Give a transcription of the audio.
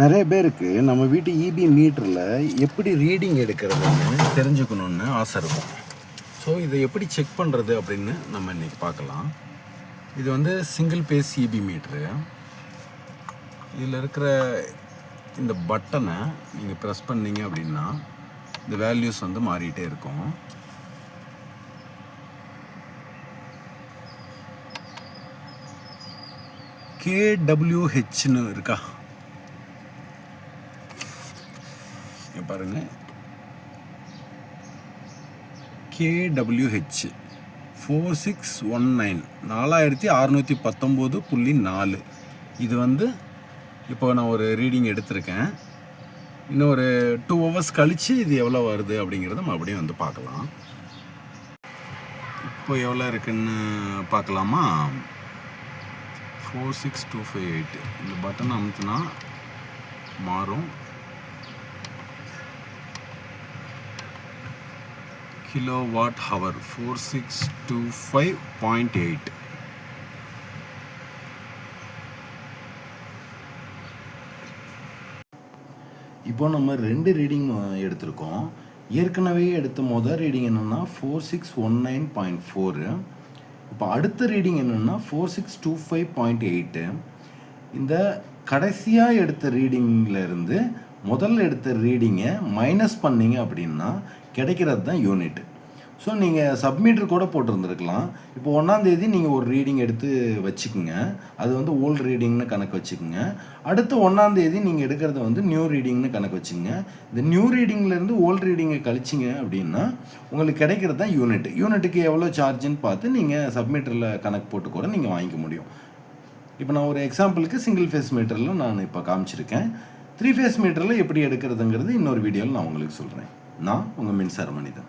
நிறைய பேருக்கு நம்ம வீட்டு இபி மீட்டரில் எப்படி ரீடிங் எடுக்கிறதுன்னு தெரிஞ்சுக்கணுன்னு ஆசை இருக்கும். ஸோ இதை எப்படி செக் பண்ணுறது அப்படின்னு நம்ம இன்றைக்கி பார்க்கலாம். இது வந்து சிங்கிள் பேஸ் இபி மீட்ரு. இதில் இருக்கிற இந்த பட்டனை நீங்கள் ப்ரெஸ் பண்ணிங்க அப்படின்னா இந்த வேல்யூஸ் வந்து மாறிட்டே இருக்கும். KWHன்னு இருக்கா பாருங்க, KWH 4619 4619.4. இது வந்து இப்போ நான் ஒரு ரீடிங் எடுத்திருக்கேன். இன்னும் ஒரு 2 hours கழித்து இது எவ்வளோ வருது அப்படிங்கிறத மறுபடியும் வந்து பார்க்கலாம். இப்போ எவ்வளோ இருக்குன்னு பார்க்கலாமா? 46258. இந்த பட்டன் அமுத்துனா மாறும். Kilowatt hour 4625.8. இப்போ நம்ம 2 ரீடிங் எடுத்திருக்கோம். ஏற்கனவே எடுத்த முதல் ரீடிங் என்னென்னா 4619.4. இப்போ அடுத்த ரீடிங் என்னென்னா 4625.8. இந்த கடைசியாக எடுத்த ரீடிங்கில் முதல்ல எடுத்த ரீடிங்கை மைனஸ் பண்ணிங்க அப்படின்னா கிடைக்கிறது தான் யூனிட். ஸோ நீங்கள் சப்மீட்டர் கூட போட்டிருந்துருக்கலாம். இப்போ 1ஆம் தேதி நீங்கள் ஒரு ரீடிங் எடுத்து வச்சுக்கோங்க, அது வந்து ஓல்டு ரீடிங்னு கணக்கு வச்சுக்கோங்க. அடுத்த 1ஆம் தேதி நீங்கள் எடுக்கிறது வந்து நியூ ரீடிங்னு கணக்கு வச்சுங்க. இந்த நியூ ரீடிங்லேருந்து ஓல்டு ரீடிங்கை கழிச்சிங்க அப்படின்னா உங்களுக்கு கிடைக்கிறது தான் யூனிட். யூனிட்டுக்கு எவ்வளோ சார்ஜுன்னு பார்த்து நீங்கள் சப்மீட்டரில் கணக்கு போட்டு கூட நீங்கள் வாங்கிக்க முடியும். இப்போ நான் ஒரு எக்ஸாம்பிளுக்கு சிங்கிள் ஃபேஸ் மீட்டரில் நான் இப்போ காமிச்சிருக்கேன். 3 ஃபேஸ் மீட்டரில் எப்படி எடுக்கிறதுங்கிறது இன்னொரு வீடியோவில் நான் உங்களுக்கு சொல்கிறேன். நான் உங்கள் மின்சார மனிதன்.